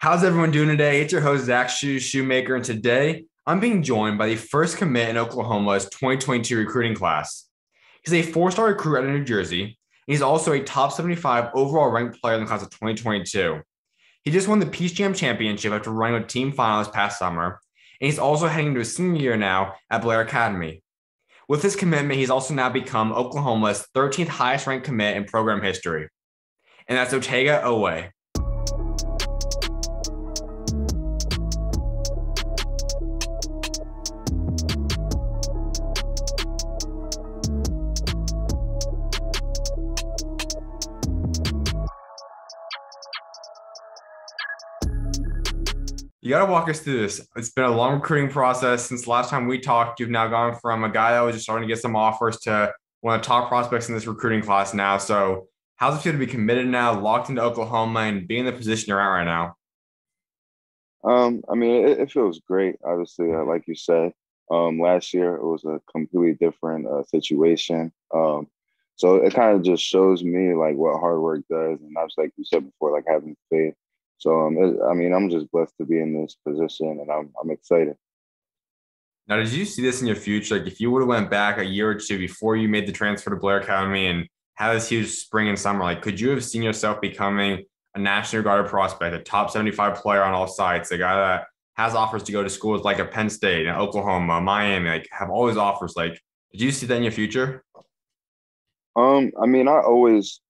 How's everyone doing today? It's your host, Zach Schumaker, and today I'm being joined by the first commit in Oklahoma's 2022 recruiting class. He's a four-star recruit out of New Jersey, and he's also a top 75 overall ranked player in the class of 2022. He just won the Peace Jam Championship after running with team finals past summer, and he's also heading into his senior year now at Blair Academy. With his commitment, he's also now become Oklahoma's 13th highest ranked commit in program history, and that's Otega Oweh. You got to walk us through this. It's been a long recruiting process since the last time we talked. You've now gone from a guy that was just starting to get some offers to one of the top prospects in this recruiting class now. So, how's it feel to be committed now, locked into Oklahoma, and be in the position you're at right now? It feels great. Obviously, like you said, last year it was a completely different situation. So it kind of just shows me like what hard work does, and that's like you said before, like having faith. So I'm just blessed to be in this position, and I'm excited. Now, did you see this in your future? Like, if you would have went back a year or two before you made the transfer to Blair Academy and had this huge spring and summer, like, could you have seen yourself becoming a nationally regarded prospect, a top 75 player on all sides, a guy that has offers to go to schools like a Penn State and Oklahoma, Miami, like have all these offers? Like, did you see that in your future? I always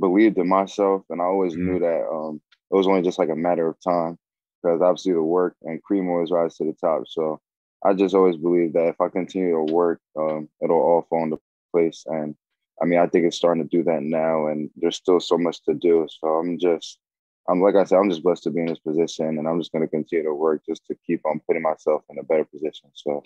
believed in myself, and I always knew Mhm. that it was only just like a matter of time because obviously the work and cream always rise to the top. So I just always believe that if I continue to work, it'll all fall into place. And I think it's starting to do that now, and there's still so much to do. So I'm like I said, I'm just blessed to be in this position, and I'm just going to continue to work just to keep on putting myself in a better position. So.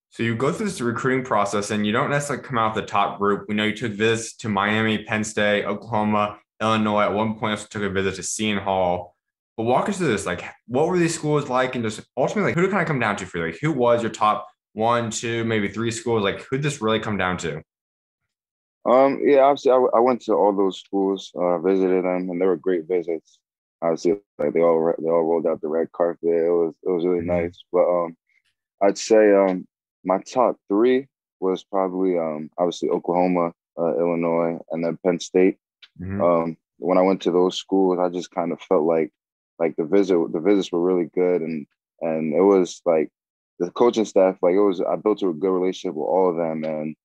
So you go through this recruiting process and you don't necessarily come out of the top group. We know you took visits to Miami, Penn State, Oklahoma, Illinois. At one point, also took a visit to Seton Hall. But walk us through this. Like, what were these schools like? And just ultimately, like, who did it kind of come down to for you? Like, who was your top one, two, maybe three schools? Like, who did this really come down to? Yeah, obviously, I went to all those schools, visited them, and they were great visits. Obviously, like they all rolled out the red carpet. It was really Mhm. nice. But I'd say my top three was probably obviously Oklahoma, Illinois, and then Penn State. Mhm. When I went to those schools, I just kind of felt like the visits were really good, and it was like the coaching staff, like it was. I built a good relationship with all of them, and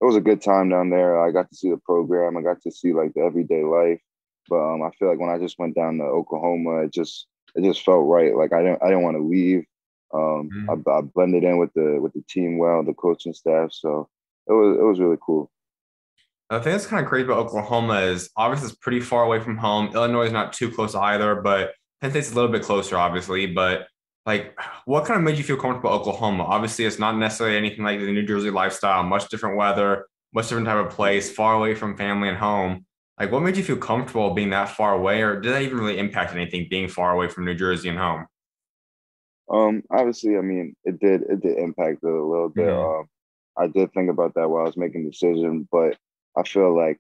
it was a good time down there. I got to see the program. I got to see like the everyday life. But I feel like when I just went down to Oklahoma, it just felt right. Like I didn't want to leave. I blended in with the team well, the coaching staff. So it was really cool. I think that's kind of crazy about Oklahoma is obviously it's pretty far away from home. Illinois is not too close either, but Penn State's a little bit closer, obviously. But like, what kind of made you feel comfortable with Oklahoma? Obviously, it's not necessarily anything like the New Jersey lifestyle, much different weather, much different type of place, far away from family and home. Like, what made you feel comfortable being that far away, or did that even really impact anything being far away from New Jersey and home? Obviously, it did impact it a little bit. Mhm. I did think about that while I was making the decision, but I feel like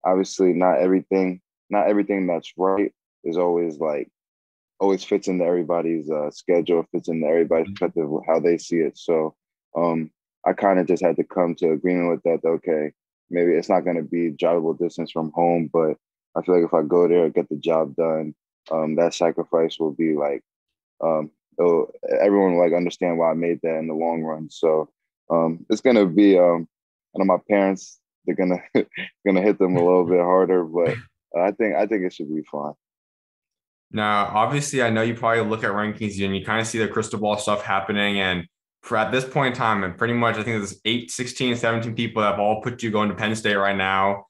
obviously not everything that's right is always fits into everybody's schedule, fits into everybody's perspective of how they see it. So um, I kind of just had to come to agreement with that. Okay, maybe it's not going to be drivable distance from home, but I feel like if I go there and get the job done, that sacrifice will be like um, everyone will like understand why I made that in the long run. So it's gonna be I know my parents they're gonna gonna hit them a little bit harder, but I think it should be fine. Now, obviously, I know you probably look at rankings and you kind of see the crystal ball stuff happening. And for at this point in time, and pretty much, I think there's 8, 16, 17 people that have all put you going to Penn State right now.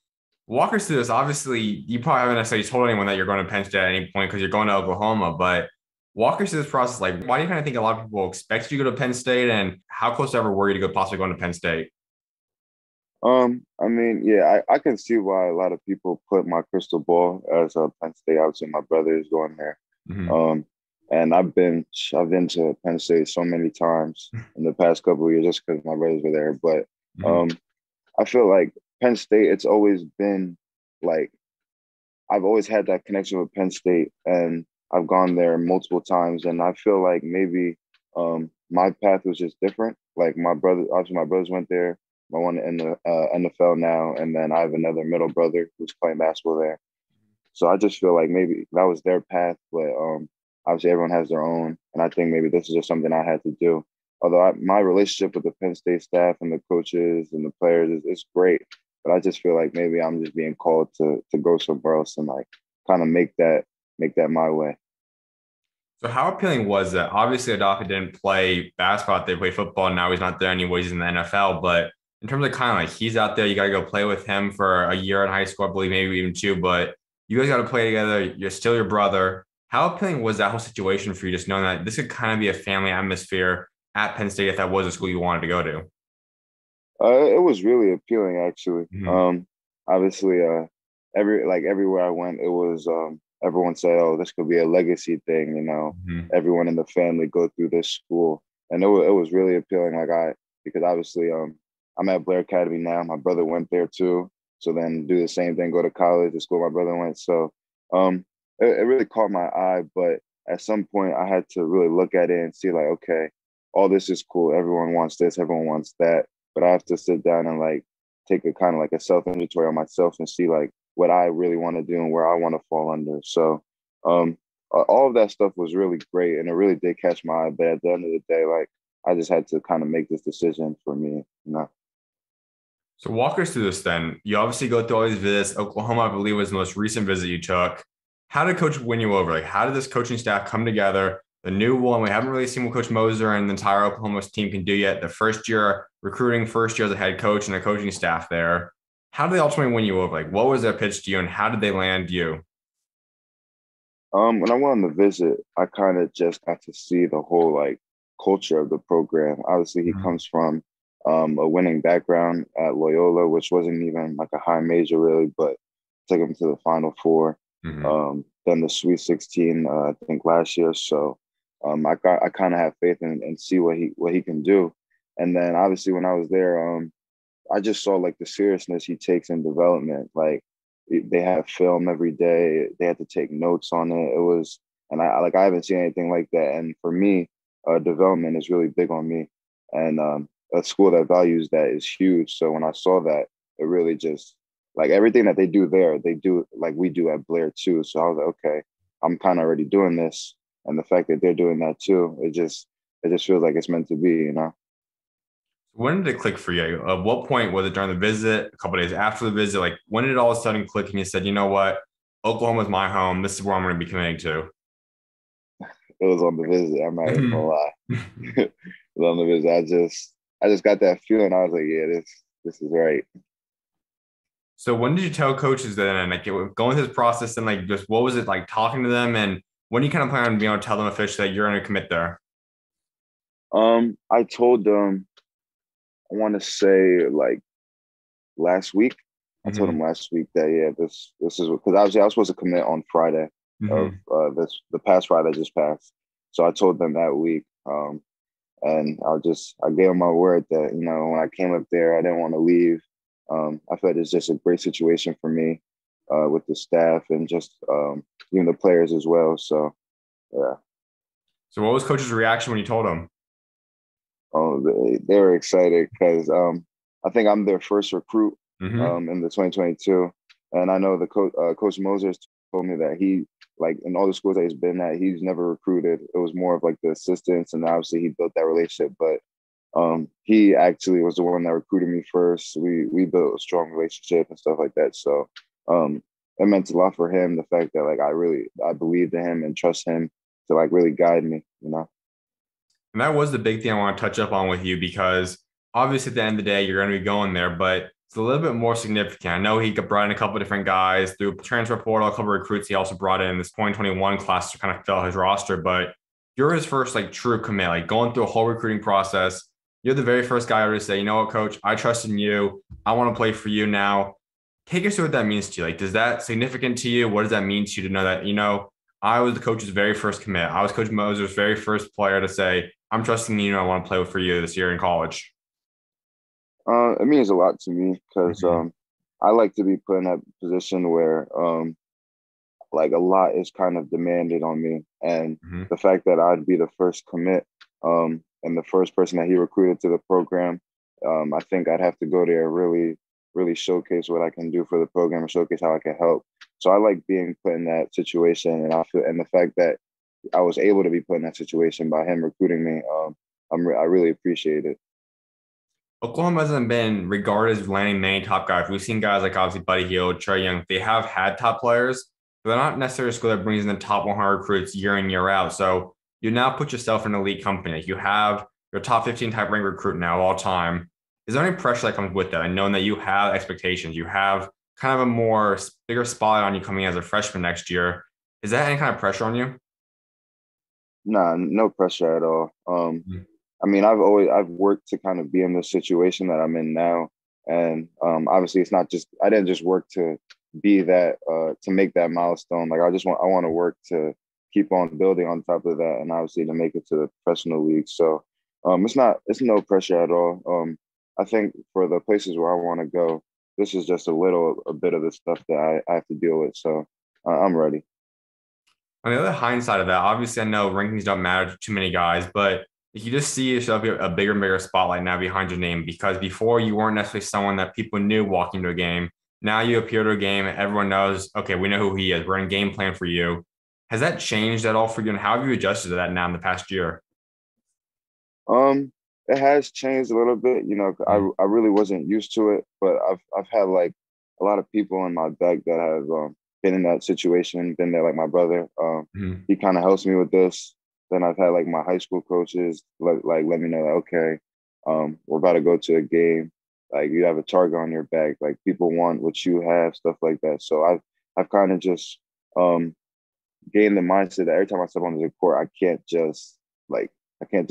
Walk us through this. Obviously, you probably haven't necessarily told anyone that you're going to Penn State at any point because you're going to Oklahoma. But walk us through this process. Like, why do you kind of think a lot of people expect you to go to Penn State? And how close ever were you to go possibly going to Penn State? Yeah, I can see why a lot of people put my crystal ball as a Penn State. Obviously, my brother is going there. Mhm. Um, and I've been to Penn State so many times in the past couple of years just because my brothers were there. But Mhm. um, I feel like Penn State, it's always been like I've always had that connection with Penn State, and I've gone there multiple times, and I feel like maybe my path was just different. Like my brother, obviously my brothers went there. My one in the NFL now, and then I have another middle brother who's playing basketball there. So I just feel like maybe that was their path, but obviously everyone has their own, and I think maybe this is just something I had to do. Although my relationship with the Penn State staff and the coaches and the players is great, but I just feel like maybe I'm just being called to go somewhere else and like kind of make that my way. So how appealing was that? Obviously, Odafe didn't play basketball. They play football. And now he's not there anymore. He's in the NFL. But in terms of kind of like he's out there, you got to go play with him for a year in high school, I believe, maybe even two. But you guys got to play together. You're still your brother. How appealing was that whole situation for you? Just knowing that this could kind of be a family atmosphere at Penn State if that was a school you wanted to go to. It was really appealing, actually. Mhm. Obviously, everywhere I went, it was everyone said, "Oh, this could be a legacy thing." Mhm. Everyone in the family go through this school, and it was really appealing. Because obviously, I'm at Blair Academy now. My brother went there too, so then do the same thing, go to college, the school my brother went. So, it really caught my eye. But at some point, I had to really look at it and see, like, okay, all this is cool. Everyone wants this. Everyone wants that, but I have to sit down and like take a kind of like a self inventory on myself and see like what I really want to do and where I want to fall under. So all of that stuff was really great and it really did catch my eye. But at the end of the day, like I just had to kind of make this decision for me. So walk us through this then. You obviously go through all these visits. Oklahoma, I believe, was the most recent visit you took. How did Coach win you over? Like, how did this coaching staff come together? The new one, we haven't really seen what Coach Moser and the entire Oklahoma team can do yet. The first year recruiting, first year as a head coach and a coaching staff there. How did they ultimately win you over? Like, what was their pitch to you and how did they land you? When I went on the visit, I kind of just got to see the whole like culture of the program. Obviously, he Mhm. comes from a winning background at Loyola, which wasn't even like a high major really, but took him to the Final Four. Mhm. Then the Sweet 16, I think last year. So I kind of have faith and see what he can do. And then obviously when I was there, I just saw like the seriousness he takes in development. Like they have film every day. They had to take notes on it. It was, and I haven't seen anything like that. And for me, development is really big on me. And a school that values that is huge. So when I saw that, it really just like everything that they do there, they do like we do at Blair too. So I was like, okay, I'm kind of already doing this, and the fact that they're doing that too, it just feels like it's meant to be. When did it click for you? At what point was it during the visit? A couple days after the visit? Like, when did it all of a sudden click and you said, you know what? Oklahoma's my home. This is where I'm going to be committing to. It was on the visit. I'm not even gonna lie. It was on the visit. I just got that feeling. I was like, yeah, this is right. So when did you tell coaches then, and like going through this process, and like just what was it like talking to them, and when do you kind of plan on being able to tell them officially that you're going to commit there? I told them I want to say like last week. I told them Hmm. last week that yeah, this is because obviously I was supposed to commit on Friday of Hmm. this the past Friday just passed. So I told them that week. And I gave them my word that when I came up there, I didn't want to leave. I feel like it's just a great situation for me with the staff and just even the players as well. So yeah, So what was coach's reaction when you told them? they were excited because I think I'm their first recruit Hmm. in the 2022, and I know the coach Moser told me that he like in all the schools that he's been at, he's never recruited. It was more of like the assistants, and obviously he built that relationship, but he actually was the one that recruited me first. We built a strong relationship and stuff like that. So um, it meant a lot for him. The fact that like I believed in him and trust him to like really guide me. And that was the big thing I want to touch up on with you because obviously at the end of the day, you're going to be going there, but it's a little bit more significant. I know he brought in a couple of different guys through transfer portal, a couple of recruits. He also brought in this 2021 class to kind of fill his roster, but you're his first like true commit, like going through a whole recruiting process. You're the very first guy ever to say, you know what, coach, I trust in you. I want to play for you now. Take us through what that means to you. Like, does that significant to you? What does that mean to you to know that, I was the coach's very first commit. I was Coach Moser's very first player to say, I'm trusting you. I want to play for you this year in college. It means a lot to me because Hmm. I like to be put in that position where like a lot is kind of demanded on me, and Mhm. the fact that I'd be the first commit and the first person that he recruited to the program, I think I'd have to go there really showcase what I can do for the program and showcase how I can help. So I like being put in that situation, and the fact that I was able to be put in that situation by him recruiting me, I really appreciate it. Oklahoma hasn't been regarded as landing many top guys. We've seen guys like obviously Buddy Hield, Trey Young. They have had top players, but they're not necessarily a school that brings in the top 100 recruits year in, year out. So you now put yourself in an elite company. Like you have your top 15 type ranked recruit now all time. Is there any pressure that comes with that? And knowing that you have expectations, you have kind of a more bigger spotlight on you coming as a freshman next year. Is that any kind of pressure on you? Nah, no pressure at all. Mhm. I mean, I've worked to kind of be in the situation that I'm in now, and obviously it's not just I didn't just work to be that to make that milestone. Like I want to work to keep on building on top of that, and obviously to make it to the professional league. So it's no pressure at all. I think for the places where I want to go, this is just a bit of the stuff that I have to deal with. So I'm ready. On the other hindsight of that, obviously, I know rankings don't matter to too many guys, but if you just see yourself get a bigger and bigger spotlight now behind your name, because before you weren't necessarily someone that people knew walking to a game. Now you appear to a game and everyone knows, okay, we know who he is. We're in game plan for you. Has that changed at all for you? And how have you adjusted to that now in the past year? Um, it has changed a little bit. You know, Mhm. I really wasn't used to it, but I've had like a lot of people in my back that have been in that situation, been there. Like my brother, Mhm. he kind of helps me with this. Then I've had like my high school coaches let me know, like, okay, we're about to go to a game. Like you have a target on your back. Like people want what you have, stuff like that. So I've kind of just um gain the mindset that every time I step on the court, like I can't just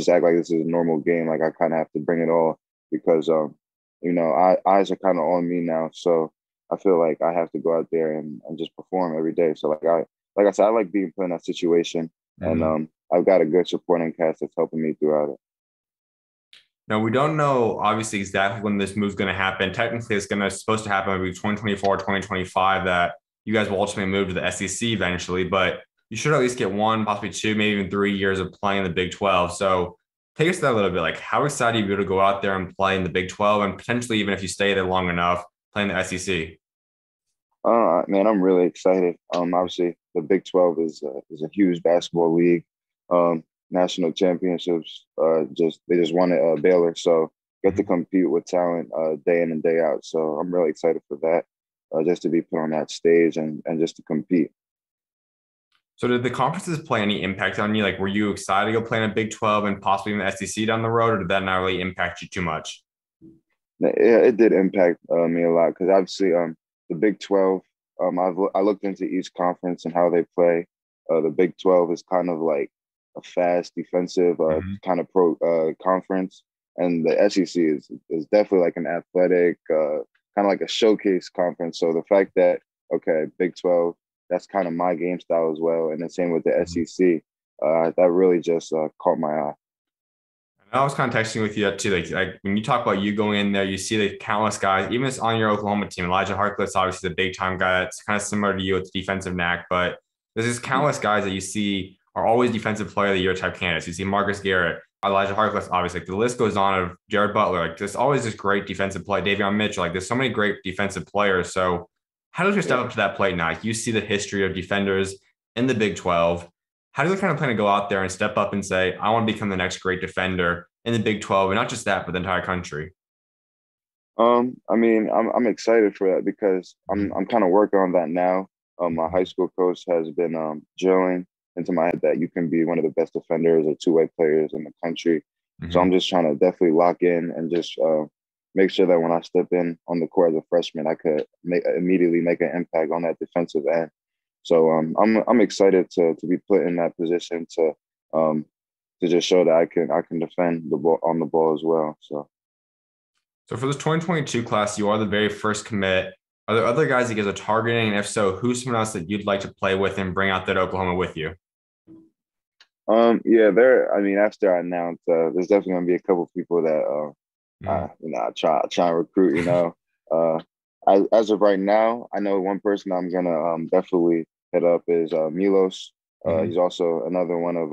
act like this is a normal game. Like I kind of have to bring it all because eyes are kind of on me now. So I feel like I have to go out there and just perform every day. So like I said, I like being put in that situation, and Mhm. I've got a good supporting cast that's helping me throughout it. No, we don't know obviously exactly when this move's going to happen. Technically, it's going to supposed to happen maybe 2024, 2025 that you guys will ultimately move to the SEC eventually, but you should at least get one, possibly two, maybe even 3 years of playing in the Big 12. So take us to that a little bit. Like, how excited are you to be able to go out there and play in the Big 12 and potentially, even if you stay there long enough, play in the SEC? Man, I'm really excited. Obviously, the Big 12 is a huge basketball league. National championships. Just they just won it, Baylor, so get to Mhm. compete with talent day in and day out. So I'm really excited for that. Just to be put on that stage and just to compete. So did the conferences play any impact on you? Like, were you excited to go play in a Big 12 and possibly in the SEC down the road, or did that not really impact you too much? Yeah, it did impact me a lot because obviously the Big 12. I looked into each conference and how they play. The Big 12 is kind of like a fast defensive Mhm. kind of pro conference, and the SEC is definitely like an athletic kind of like a showcase conference. So the fact that okay, Big 12, that's kind of my game style as well, and the same with the SEC. That really just caught my eye. I was kind of texting with you that too. Like when you talk about you going in there, you see the countless guys, even on your Oklahoma team. Elijah Harkless, obviously the big time guy that's kind of similar to you with the defensive knack, but there's just countless guys that you see are always defensive player of the year type candidates. You see Marcus Garrett, Elijah Harkless, obviously. Like the list goes on of Jared Butler. Like there's always this great defensive play. Davion Mitchell. Like there's so many great defensive players. So how does you step Yeah. up to that plate now? You see the history of defenders in the Big 12. How do you kind of plan to go out there and step up and say, I want to become the next great defender in the Big 12, and not just that, but the entire country? I mean, I'm excited for that because Mhm. I'm kind of working on that now. My high Mhm. school coach has been drilling into my head that you can be one of the best defenders or two-way players in the country. So I'm Mhm. just trying to definitely lock in and just make sure that when I step in on the court as a freshman, I could immediately make an impact on that defensive end. So I'm excited to be put in that position um, to just show that I can defend the ball on the ball as well. So. So for this 2022 class, you are the very first commit. Are there other guys that you guys are targeting? And if so, who's someone else that you'd like to play with and bring out that Oklahoma with you? Yeah, there. I mean, after I announced, there's definitely gonna be a couple people that, Mhm. I try and recruit. Uh, as of right now, I know one person I'm gonna definitely hit up is Milos. Mhm. He's also another one of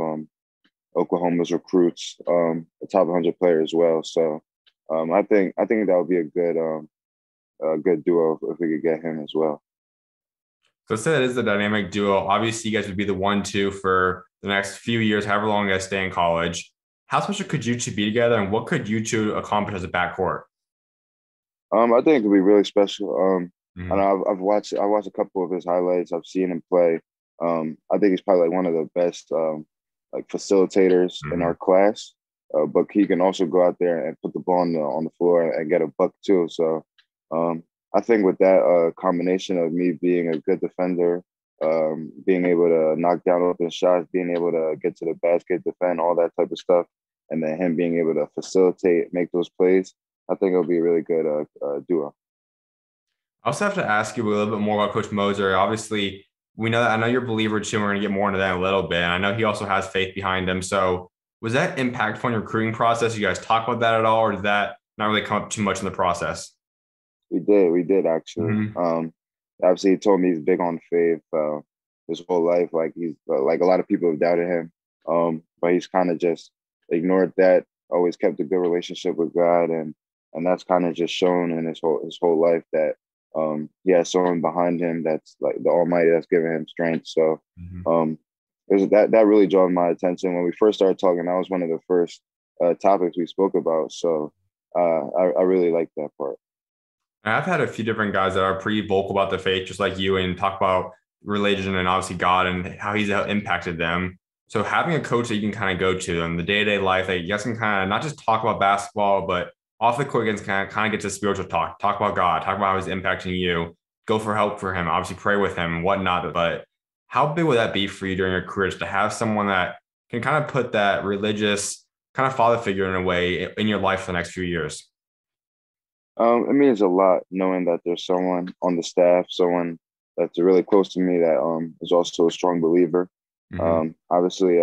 Oklahoma's recruits, a top 100 player as well. So I think that would be a good duo if we could get him as well. So say it is the dynamic duo. Obviously, you guys would be the 1-2 for the next few years, however long you guys stay in college. How special could you two be together, and what could you two accomplish as a backcourt? I think it could be really special. I Mhm. know I watched a couple of his highlights. I've seen him play. I think he's probably like one of the best like facilitators in our Mhm. class. But he can also go out there and put the ball on the floor and get a buck too. So um, I think with that combination of me being a good defender, being able to knock down open shots, being able to get to the basket, defend, all that type of stuff, and then him being able to facilitate, make those plays. I think it'll be a really good duo. I also have to ask you a little bit more about Coach Moser. Obviously, we know that I know you're a believer too. And we're going to get more into that in a little bit. And I know he also has faith behind him. So, was that impactful on your recruiting process? You guys talk about that at all, or did that not really come up too much in the process? We did actually. Hmm. Obviously, he told me he's big on faith his whole life. Like he's like a lot of people have doubted him, but he's kind of just ignored that. Always kept a good relationship with God, and that's kind of just shown in his whole life that he has someone behind him that's like the Almighty that's giving him strength. So Hmm. um, that really drew my attention when we first started talking. That was one of the first topics we spoke about. So I really like that part. I've had a few different guys that are pretty vocal about the faith, just like you, and talk about religion and obviously God and how he's impacted them. So having a coach that you can kind of go to in the day-to-day life that you guys can kind of not just talk about basketball, but off the court, you guys kind of get to spiritual talk about God, talk about how he's impacting you, go for help for him, obviously pray with him and whatnot. But how big would that be for you during your career just to have someone that can kind of put that religious kind of father figure in a way in your life for the next few years? It means a lot knowing that there's someone on the staff, someone that's really close to me that is also a strong believer. Hmm. Obviously,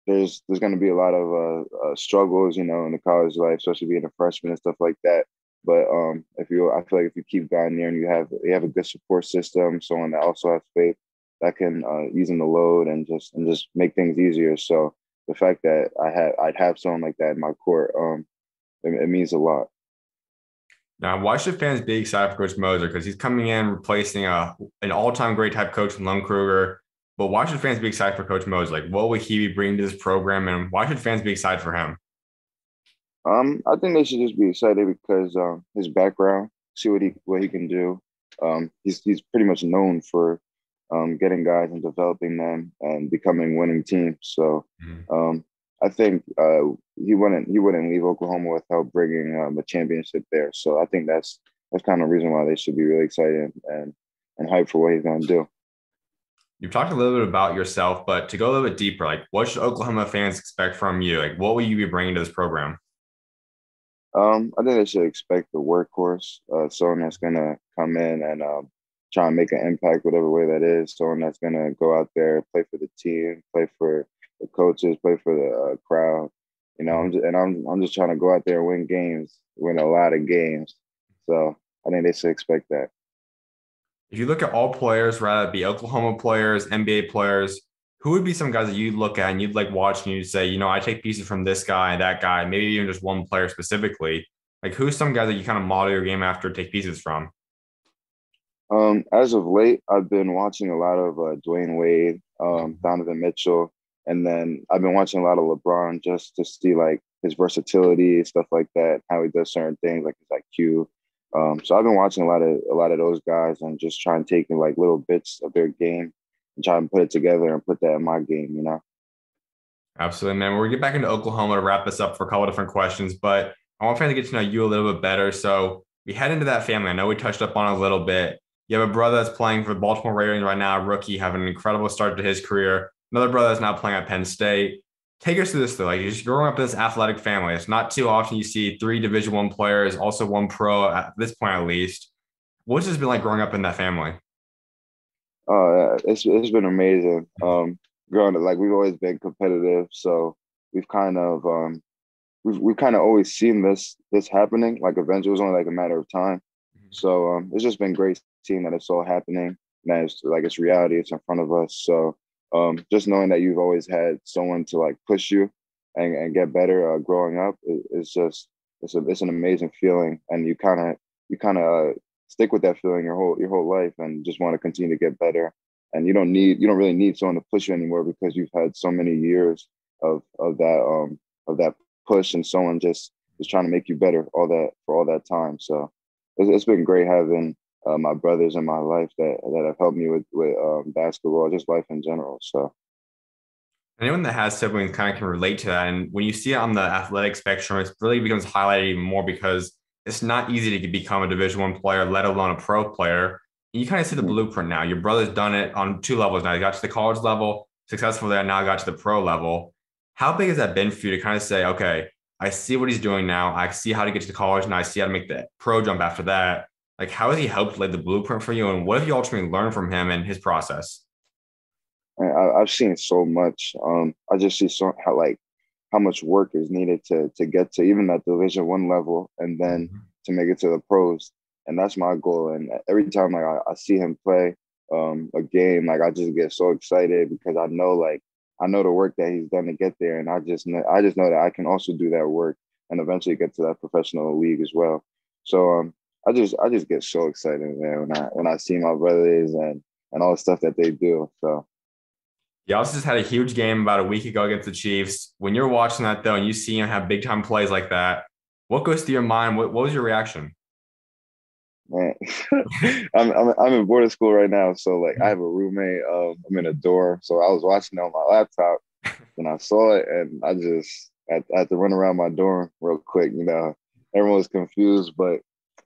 there's going to be a lot of struggles, in the college life, especially being a freshman and stuff like that. But I feel like if you keep God near and you have a good support system, someone that also has faith, that can ease in the load and just make things easier. So the fact that I'd have someone like that in my court, it means a lot. Now, why should fans be excited for Coach Moser? Because he's coming in replacing an all-time great type coach from Lund Kruger. But why should fans be excited for Coach Moser? Like, what will he be bringing to this program, and why should fans be excited for him? I think they should just be excited because his background, see what he can do. He's pretty much known for getting guys and developing them and becoming winning teams. So Mhm. um, I think he wouldn't leave Oklahoma without bringing a championship there. So I think that's kind of the reason why they should be really excited and hyped for what he's going to do. You've talked a little bit about yourself, but to go a little bit deeper, like, what should Oklahoma fans expect from you? Like, what will you be bringing to this program? I think they should expect the workhorse, someone that's gonna come in and try and make an impact, whatever way that is. Someone that's gonna go out there, play for the team, play for the coaches, play for the crowd. I'm just trying to go out there and win games, win a lot of games. So I think they should expect that. If you look at all players, rather it be Oklahoma players, NBA players, who would be some guys that you look at and you'd like watching you say, I take pieces from this guy, that guy, maybe even just one player specifically. Like, who's some guy that you kind of model your game after, take pieces from? As of late, I've been watching a lot of Dwayne Wade, Donovan Mitchell, and then I've been watching a lot of LeBron just to see like his versatility, stuff like that, how he does certain things, like his IQ. So I've been watching a lot of those guys and just trying to take like little bits of their game and try and put it together and put that in my game. Absolutely, man. We're gonna get back into Oklahoma to wrap this up for a couple different questions, but I want fans to get to know you a little bit better. So we head into that family. I know we touched up on it a little bit. You have a brother that's playing for the Baltimore Ravens right now, a rookie, having an incredible start to his career. Another brother that's now playing at Penn State. Take us through this though. Like, you're just growing up in this athletic family. It's not too often you see three Division I players, also one pro at this point at least. What's it been like growing up in that family? It's been amazing. Growing up, like we've always been competitive, so we've kind of we've kind of always seen this happening. Like eventually, it was only like a matter of time. So it's just been great seeing that it's all happening. man, it's reality. It's in front of us. So just knowing that you've always had someone to like push you and get better growing up is just it's an amazing feeling, and you kind of stick with that feeling your whole life, and just want to continue to get better. And you don't really need someone to push you anymore, because you've had so many years of that push, and someone just trying to make you better all that time. So it's been great having my brothers in my life that have helped me with basketball, just life in general. So Anyone that has siblings kind of can relate to that. And when you see it on the athletic spectrum, it really becomes highlighted even more because it's not easy to become a Division I player, let alone a pro player. And you kind of see the blueprint now. Your brother's done it on two levels now. He got to the college level, successful there, now got to the pro level. How big has that been for you to kind of say, okay, I see what he's doing now. I see how to get to college, and I see how to make the pro jump after that. Like, how has he helped lay the blueprint for you? And what have you ultimately learned from him and his process? and I've seen so much. I just see how much work is needed to get to even that Division I level, and then to make it to the pros. And that's my goal. And every time like I see him play a game, like I just get so excited, because I know the work that he's done to get there, and I just know that I can also do that work and eventually get to that professional league as well. So I just get so excited, man, when I see my brothers and all the stuff that they do. So He also just had a huge game about a week ago against the Chiefs. When you're watching that, though, and you see him have big time plays like that, what goes through your mind? What was your reaction? man, I'm in boarding school right now, so like I have a roommate. I'm in a dorm, so I was watching it on my laptop, and I saw it, and I had to run around my dorm real quick. Everyone was confused, but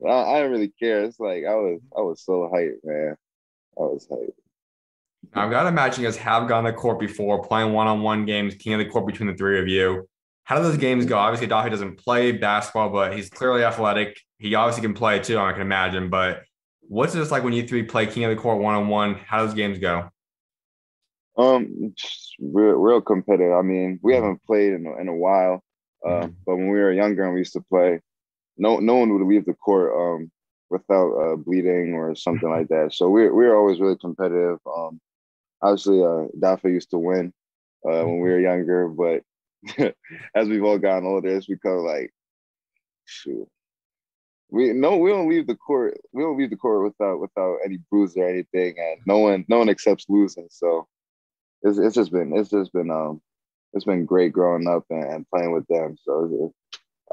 I didn't really care. It's like I was so hyped, man. I was hyped. I've got to imagine you guys have gone to court before, playing one-on-one games, king of the court between the three of you. How do those games go? Obviously, Odafe doesn't play basketball, but he's clearly athletic. He obviously can play too, I can imagine. But what's it just like when you three play king of the court one-on-one? How do those games go? Just real competitive. I mean, we haven't played in a while, but when we were younger and we used to play, no one would leave the court without bleeding or something like that. So we were always really competitive. Obviously, Dafa used to win when we were younger, but as we've all gotten older, it's become like, shoot, we don't leave the court. We don't leave the court without any bruise or anything, and no one accepts losing. So it's been great growing up and playing with them. So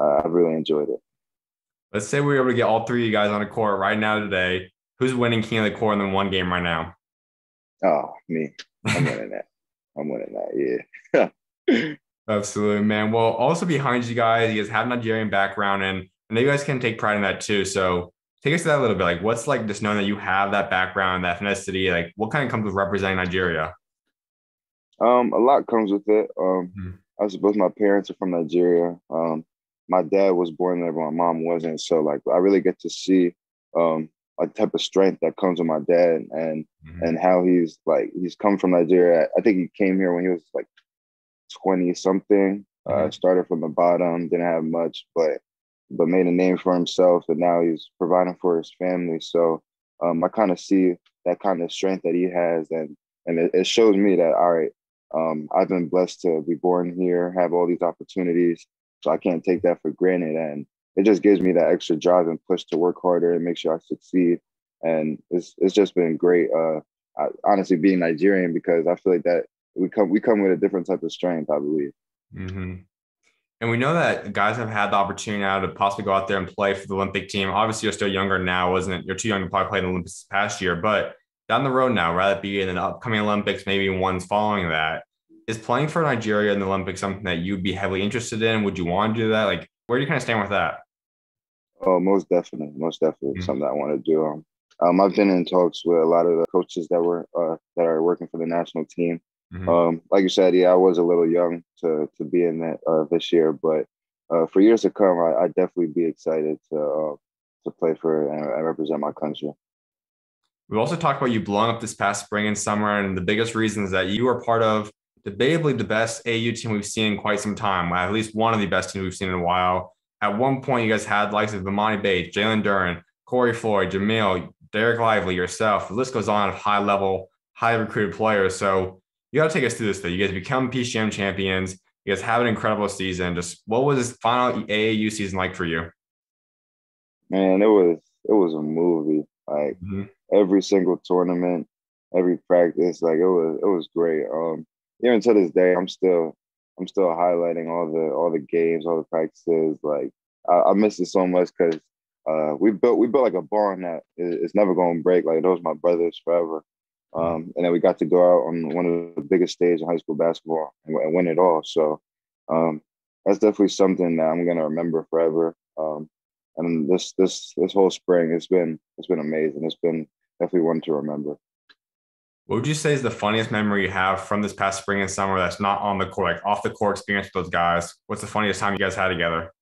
I've really enjoyed it. Let's say we were able to get all three of you guys on a court right now today. Who's winning king of the court in the one game right now? Oh, me. I'm winning that. I'm winning that. Yeah. Absolutely, man. Well, also behind you guys have Nigerian background, and I know you guys can take pride in that too. So take us to that a little bit. Like, what's like just knowing that you have that background, that ethnicity? Like, what kind of comes with representing Nigeria? A lot comes with it. Mhm. I suppose my parents are from Nigeria. My dad was born there, but my mom wasn't. So like, I really get to see a type of strength that comes with my dad, and how he's come from Nigeria. I think he came here when he was like 20 something. Started from the bottom, didn't have much, but made a name for himself, and now he's providing for his family. So I kind of see that kind of strength that he has, and it shows me that all right, I've been blessed to be born here, have all these opportunities, so I can't take that for granted, and it just gives me that extra drive and push to work harder and make sure I succeed. And it's just been great. Honestly, being Nigerian, because I feel like that we come with a different type of strength, I believe. Mm-hmm. And we know that guys have had the opportunity now to possibly go out there and play for the Olympic team. Obviously, you're still younger now, wasn't it? You're too young to probably play in the Olympics this past year, but down the road now, rather it be in the upcoming Olympics, maybe ones following that, is playing for Nigeria in the Olympics something that you'd be heavily interested in? Would you want to do that? Like, where do you kind of stand with that? Oh, most definitely something I want to do. I've been in talks with a lot of the coaches that are working for the national team. Mm-hmm. Like you said, yeah, I was a little young to be in that this year, but for years to come, I definitely be excited to play for and represent my country. We've also talked about you blowing up this past spring and summer, and the biggest reason is that you are part of debatably the best AU team we've seen in quite some time, at least one of the best teams we've seen in a while. At one point, you guys had likes of Imani Bates, Jalen Duran, Corey Floyd, Jamil, Derek Lively, yourself. The list goes on of high level, high recruited players. So you got to take us through this thing. You guys become PCM champions. You guys have an incredible season. Just what was this final AAU season like for you? Man, it was a movie. Like Mhm. every single tournament, every practice, like it was great. Even to this day, I'm still highlighting all the games, all the practices. Like I miss it so much because we built like a bond that is never going to break. Like those my brothers forever. And then we got to go out on one of the biggest stages in high school basketball and win it all. So um, that's definitely something that I'm gonna remember forever. And this whole spring, it's been amazing. It's been definitely one to remember. What would you say is the funniest memory you have from this past spring and summer that's not on the court, like off the court experience with those guys? What's the funniest time you guys had together?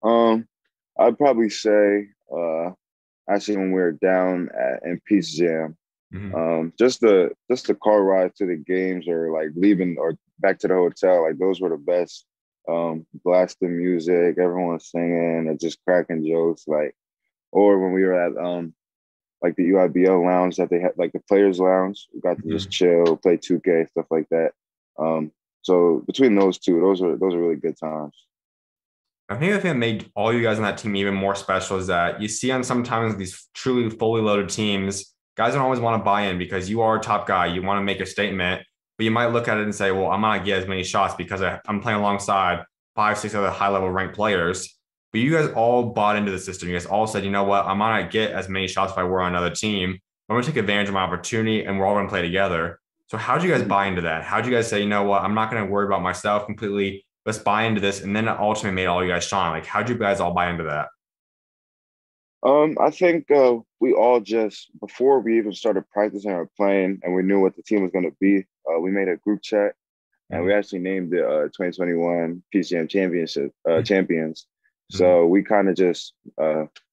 Um, I'd probably say actually when we were down in Peace Jam, Mhm. just the car ride to the games or like leaving or back to the hotel, like those were the best. Blasting music, everyone singing and just cracking jokes, like or when we were at like the UIBL lounge that they had, like the players lounge, we got to just Mhm. chill, play 2K, stuff like that. So between those two, those are really good times. I think the thing that made all you guys on that team even more special is that you see on sometimes these truly fully loaded teams, guys don't always want to buy in because you are a top guy. You want to make a statement, but you might look at it and say, well, I'm not get as many shots because I'm playing alongside five, six other high level ranked players. But you guys all bought into the system. You guys all said, you know what, I'm not gonna get as many shots if I were on another team. I'm gonna take advantage of my opportunity and we're all gonna play together. So how'd you guys Mhm. buy into that? How'd you guys say, you know what, I'm not gonna worry about myself completely, let's buy into this, and then it ultimately made all you guys shine. Like, how'd you guys all buy into that? I think we all just before we even started practicing or playing, and we knew what the team was going to be. We made a group chat, and we Mhm. actually named it 2021 PCM Championship champions. Mhm. So we kind of just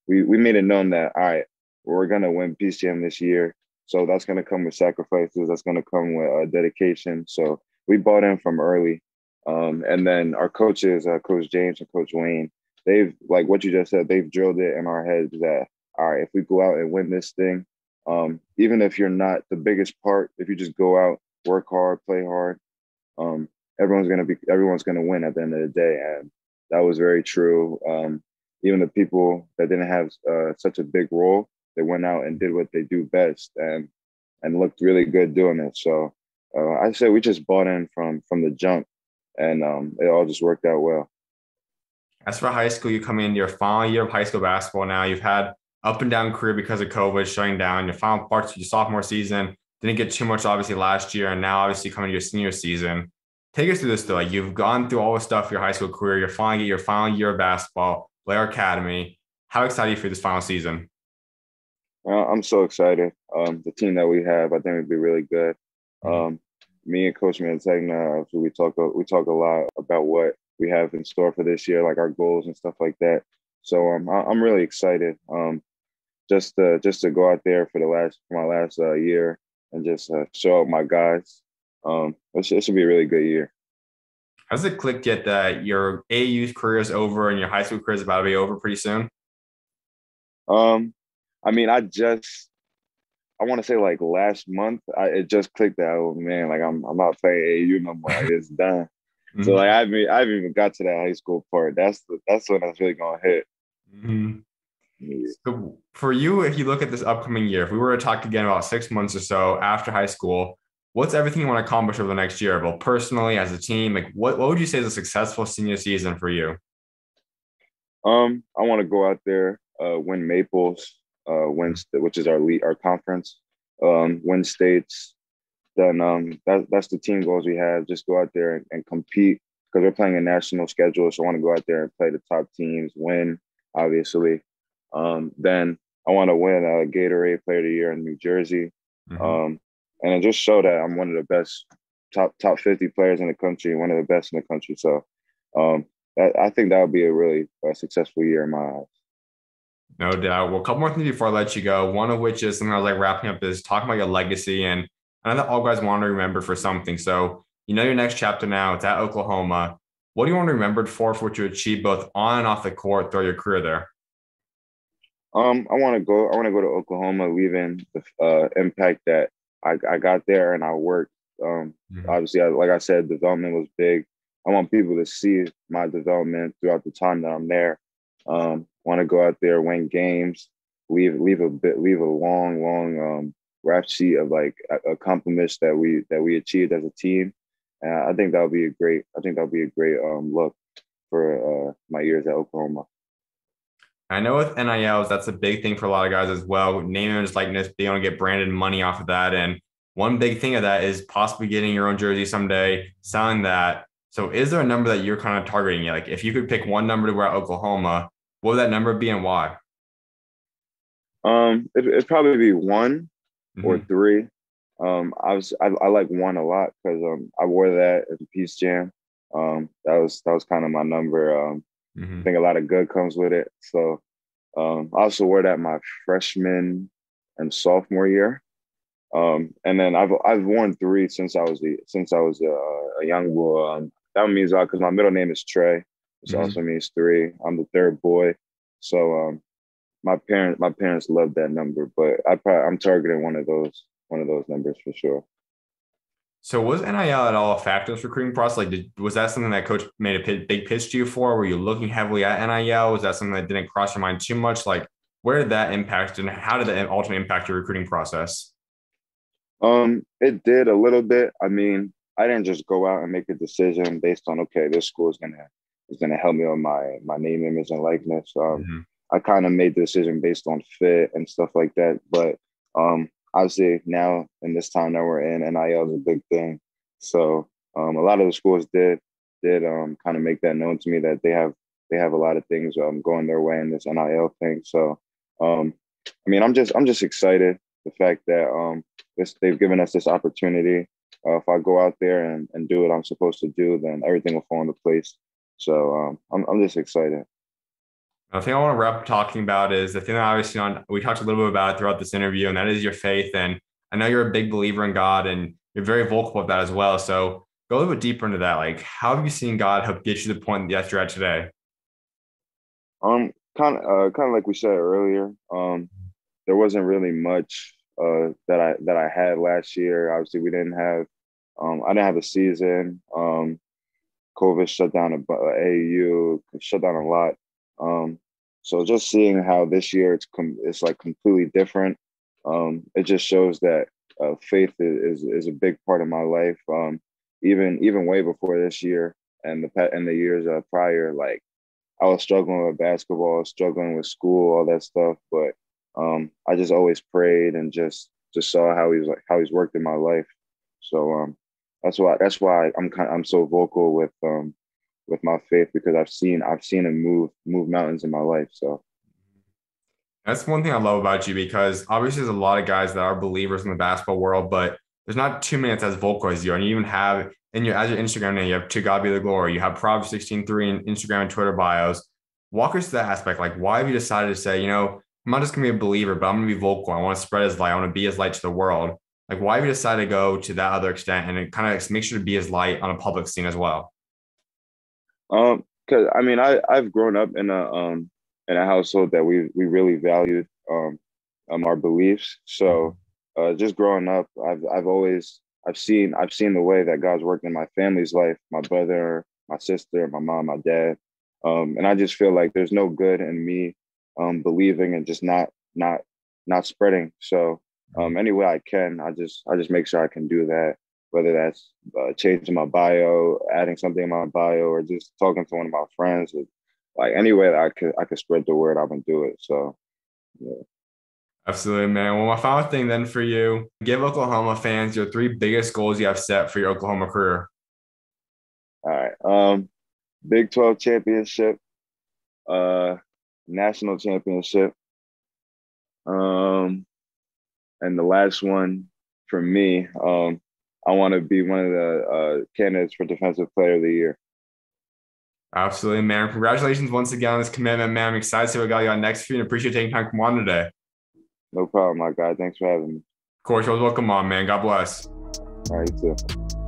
we made it known that all right, we're gonna win PCM this year. So that's gonna come with sacrifices. That's gonna come with dedication. So we bought in from early, and then our coaches, Coach James and Coach Wayne, they've like what you just said. They've drilled it in our heads that all right, if we go out and win this thing, even if you're not the biggest part, if you just go out, work hard, play hard, um, everyone's gonna win at the end of the day, and that was very true. Even the people that didn't have such a big role, they went out and did what they do best, and looked really good doing it. So I say we just bought in from the jump, and it all just worked out well. As for high school, you come in your final year of high school basketball now. You've had up and down career because of COVID shutting down. Your final parts of your sophomore season didn't get too much, obviously, last year, and now obviously coming to your senior season. Take us through this though. Like you've gone through all the stuff for your high school career. You're finally your final year of basketball, Blair Academy. How excited are you for this final season? I'm so excited. The team that we have, I think, would be really good. Mhm. Um, Me and Coach Mantegna, so we talk a lot about what we have in store for this year, like our goals and stuff like that. So I'm really excited. Just to go out there for my last year and just show up my guys. It should be a really good year. Has it clicked yet that your AAU career is over and your high school career is about to be over pretty soon? Um, I mean, I want to say like last month, it just clicked that oh man, like I'm not playing AAU no more. Like it's done. So like Mhm. I haven't even got to that high school part. That's when that's really gonna hit. Mhm. Yeah. So for you, if you look at this upcoming year, if we were to talk again about 6 months or so after high school, what's everything you want to accomplish over the next year, both personally as a team? Like what would you say is a successful senior season for you? I want to go out there, win Maples, which is our league, our conference, win states. Then that's the team goals we have. Just go out there and compete because we're playing a national schedule. So I want to go out there and play the top teams, win, obviously. Then I want to win a Gatorade Player of the Year in New Jersey, Mhm. um, and then just show that I'm one of the best top 50 players in the country, one of the best in the country. So um, I think that would be a really successful year in my eyes. No doubt. Well, a couple more things before I let you go. One of which is something I was like wrapping up is talking about your legacy. And I know that all guys want to remember for something. So you know your next chapter now, it's at Oklahoma. What do you want to be remembered for what you achieved both on and off the court throughout your career there? I want to go. I want to go to Oklahoma, leaving the impact that I got there and I worked. Mhm. Obviously, like I said, development was big. I want people to see my development throughout the time that I'm there. Want to go out there, win games, leave a long rap sheet of like accomplishments that we achieved as a team. And I think that'll be a great. I think that'll be a great look for my years at Oklahoma. I know with NILs, that's a big thing for a lot of guys as well. Name, image, likeness, being able to get branded money off of that. And one big thing of that is possibly getting your own jersey someday, selling that. So is there a number that you're kind of targeting? Like if you could pick one number to wear at Oklahoma, what would that number be and why? It'd probably be one or Hmm. three. I like one a lot because I wore that at the Peace Jam. That was kind of my number. I Hmm. think a lot of good comes with it. So I also wore that my freshman and sophomore year. And then I've worn three since I was a young boy. That means a lot because my middle name is Trey, which also Hmm. means three. I'm the third boy, so my parents love that number, but I'm targeting one of those numbers for sure. So was NIL at all a factor in this recruiting process? Like, was that something that coach made a big pitch to you for? Were you looking heavily at NIL? Was that something that didn't cross your mind too much? Like, where did that impact and how did that ultimately impact your recruiting process? It did a little bit. I mean, I didn't just go out and make a decision based on okay, this school is gonna help me on my name, image, and likeness. Mhm. I kind of made the decision based on fit and stuff like that. But obviously now in this time that we're in, NIL is a big thing. So a lot of the schools did kind of make that known to me that they have a lot of things going their way in this NIL thing. So um, I mean, I'm just excited the fact that they've given us this opportunity. If I go out there and do what I'm supposed to do, then everything will fall into place. So I'm just excited. The thing I want to wrap up talking about is the thing that obviously we talked a little bit about it throughout this interview, and that is your faith. And I know you're a big believer in God and you're very vocal about that as well. So go a little bit deeper into that. Like, how have you seen God help get you to the point that you're at today? Kind of like we said earlier. There wasn't really much that I had last year. Obviously, we didn't have. I didn't have a season. COVID shut down AAU, shut down a lot. Um, so just seeing how this year it's like completely different. It just shows that faith is a big part of my life. Even way before this year and the years prior, like I was struggling with basketball, struggling with school, all that stuff. But I just always prayed and just saw how he's worked in my life. So that's why I'm so vocal with my faith because I've seen him move mountains in my life. So That's one thing I love about you because obviously there's a lot of guys that are believers in the basketball world, but there's not too many that's as vocal as you. And you even have in your as your Instagram name, you have to God be the glory. You have Proverbs 16:3 in Instagram and Twitter bios. Walk us through that aspect. Like, why have you decided to say, I'm not just gonna be a believer, but I'm gonna be vocal. I want to spread his light. I want to be his light to the world. Like, why have you decided to go to that other extent and it kind of make sure to be his light on a public scene as well? because I mean I've grown up in a household that we really valued our beliefs. So just growing up, I've seen the way that God's worked in my family's life, my brother, my sister, my mom, my dad, and I just feel like there's no good in me believing and just not spreading. So any way I can, I just make sure I can do that, whether that's changing my bio, adding something in my bio, or just talking to one of my friends. Like any way that I could spread the word, I'm gonna do it. So yeah. Absolutely, man. Well, my final thing then for you, give Oklahoma fans your three biggest goals you have set for your Oklahoma career. All right. Big 12 championship, uh, national championship, um, and the last one for me, I want to be one of the candidates for Defensive Player of the Year. Absolutely, man. Congratulations once again on this commitment, man. I'm excited to see what got you on next for you and appreciate you taking time to come on today. Of No problem, my guy. Thanks for having me. course, you're welcome on, man. God bless. All right, you too.